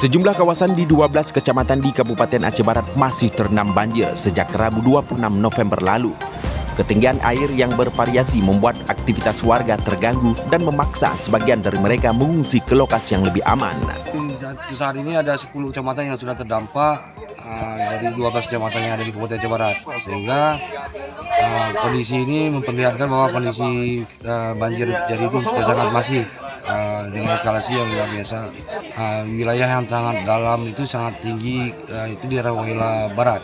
Sejumlah kawasan di 12 kecamatan di Kabupaten Aceh Barat masih terendam banjir sejak Rabu 26 November lalu. Ketinggian air yang bervariasi membuat aktivitas warga terganggu dan memaksa sebagian dari mereka mengungsi ke lokasi yang lebih aman. Saat ini ada 10 kecamatan yang sudah terdampak dari 12 kecamatan yang ada di Kabupaten Aceh Barat. Sehingga kondisi ini memperlihatkan bahwa kondisi banjir jadi itu sudah sangat masif dengan eskalasi yang luar biasa. Wilayah yang sangat dalam itu sangat tinggi, itu di daerah Wahila Barat.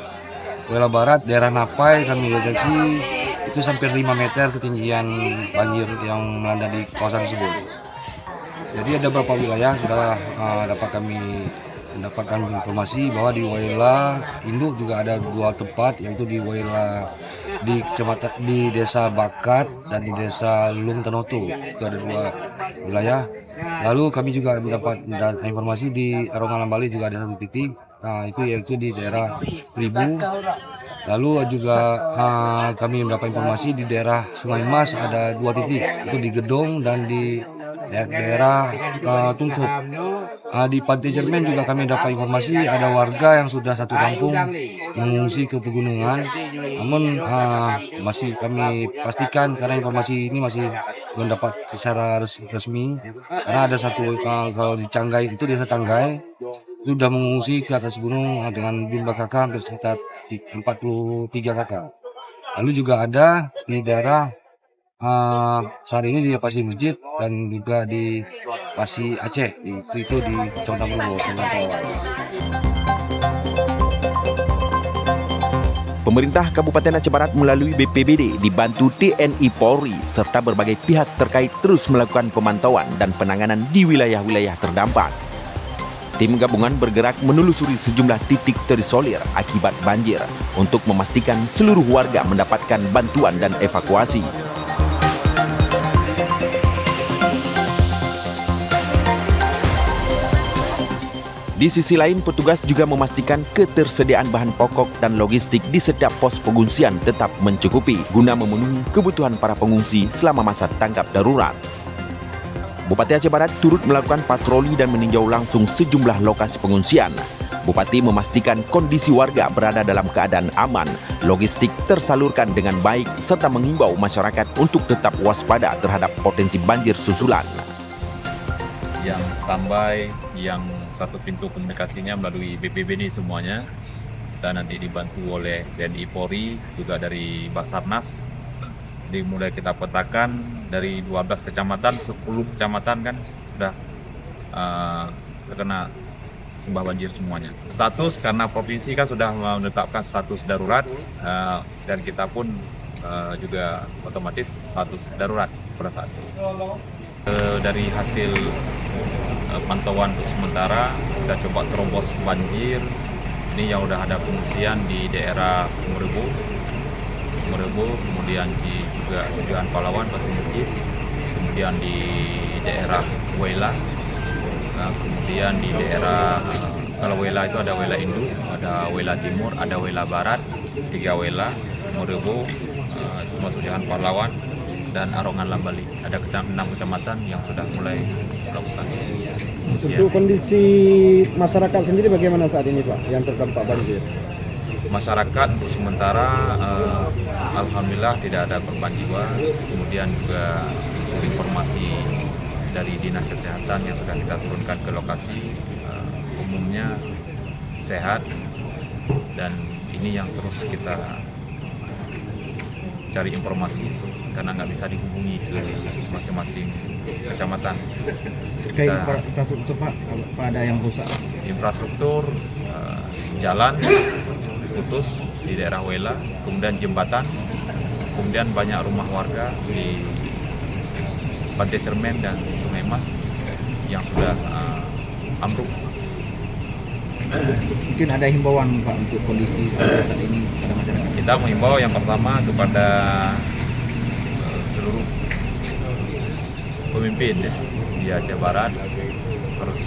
Wahila Barat, daerah Napai kami deteksi itu sampai 5 meter ketinggian banjir yang melanda di kawasan tersebut. Jadi ada beberapa wilayah sudah dapat kami mendapatkan informasi bahwa di Wahila Induk juga ada 2 tempat, yaitu di Wahila di kecamatan di Desa Bakat dan di Desa Lung Tanoto. Itu ada 2 wilayah. Lalu kami juga mendapat informasi di Arongalam Bali juga ada 1 titik. Itu yaitu di daerah Ribu. Lalu juga kami mendapat informasi di daerah Sungai Mas ada 2 titik, itu di Gedong dan di daerah Tungkup. Di Pantai Cermen juga kami dapat informasi ada warga yang sudah 1 kampung mengungsi ke pegunungan. Namun masih kami pastikan karena informasi ini masih belum dapat secara resmi. Karena ada 1 kalau di Canggai itu desa Canggai sudah mengungsi ke atas gunung dengan jumlah kakak hampir sekitar 43 kakak. Lalu juga ada di daerah saat ini di Pasir Masjid dan juga di Pasir Aceh, itu di Kecamatan Merubo. Pemerintah Kabupaten Aceh Barat melalui BPBD dibantu TNI Polri serta berbagai pihak terkait terus melakukan pemantauan dan penanganan di wilayah-wilayah terdampak. Tim gabungan bergerak menelusuri sejumlah titik terisolir akibat banjir untuk memastikan seluruh warga mendapatkan bantuan dan evakuasi. Di sisi lain, petugas juga memastikan ketersediaan bahan pokok dan logistik di setiap pos pengungsian tetap mencukupi guna memenuhi kebutuhan para pengungsi selama masa tanggap darurat. Bupati Aceh Barat turut melakukan patroli dan meninjau langsung sejumlah lokasi pengungsian. Bupati memastikan kondisi warga berada dalam keadaan aman, logistik tersalurkan dengan baik, serta mengimbau masyarakat untuk tetap waspada terhadap potensi banjir susulan. Yang standby, yang 1 pintu komunikasinya melalui BPBD semuanya, dan nanti dibantu oleh TNI Polri, juga dari Basarnas. Mulai kita petakan dari 12 kecamatan, 10 kecamatan kan sudah terkena simbah banjir semuanya. Status karena provinsi kan sudah menetapkan status darurat, dan kita pun juga otomatis status darurat pada saat itu. Dari hasil pantauan untuk sementara kita coba terobos banjir. Ini yang udah ada pengungsian di daerah Merebu, kemudian di juga tujuan Pahlawan, Pasir Masjid, kemudian di daerah Wahila, kemudian di daerah kalau Wahila itu ada Wahila Induk, ada Wahila Timur, ada Wahila Barat, 3 Wahila, Merebu, tujuan Pahlawan, dan Arongalam Bali. Ada 6 kecamatan yang sudah mulai melakukan pengungsian. Untuk kondisi masyarakat sendiri bagaimana saat ini Pak yang terdampak banjir? Masyarakat untuk sementara alhamdulillah tidak ada korban jiwa. Kemudian juga informasi dari Dinas Kesehatan yang sudah kita turunkan ke lokasi, umumnya sehat, dan ini yang terus kita cari informasi karena nggak bisa dihubungi ke masing-masing kecamatan. Terkait infrastruktur Pak, apa ada yang rusak? Infrastruktur, jalan putus di daerah Wahila, kemudian jembatan, kemudian banyak rumah warga di Pantai Cermen dan Sungai Mas yang sudah ambruk. Mungkin ada himbauan Pak untuk kondisi saat ini pada masyarakat? Kita menghimbau yang pertama kepada seluruh pemimpin di Aceh Barat harus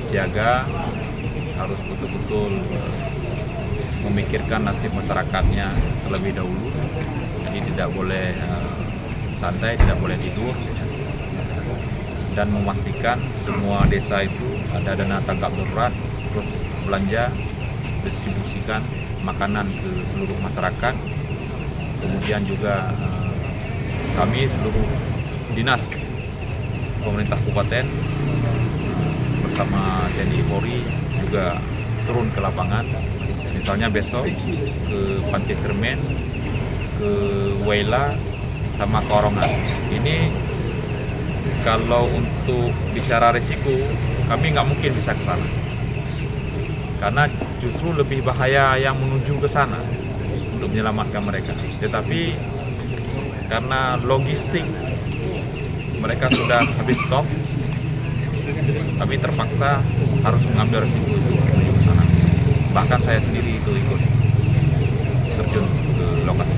siaga, harus betul-betul memikirkan nasib masyarakatnya terlebih dahulu. Jadi tidak boleh santai, tidak boleh tidur. dan memastikan semua desa itu ada dana tanggap darurat, terus belanja, distribusikan makanan ke seluruh masyarakat. Kemudian juga kami seluruh dinas pemerintah kabupaten bersama TNI Polri juga turun ke lapangan. Misalnya besok ke Pantai Cermen, ke Waila, sama Korongan. Ini kalau untuk bicara risiko, kami nggak mungkin bisa ke sana. Karena justru lebih bahaya yang menuju ke sana untuk menyelamatkan mereka. Tetapi karena logistik mereka sudah habis stok, kami terpaksa harus mengambil risiko itu menuju ke sana. Bahkan saya sendiri itu ikut terjun ke lokasi.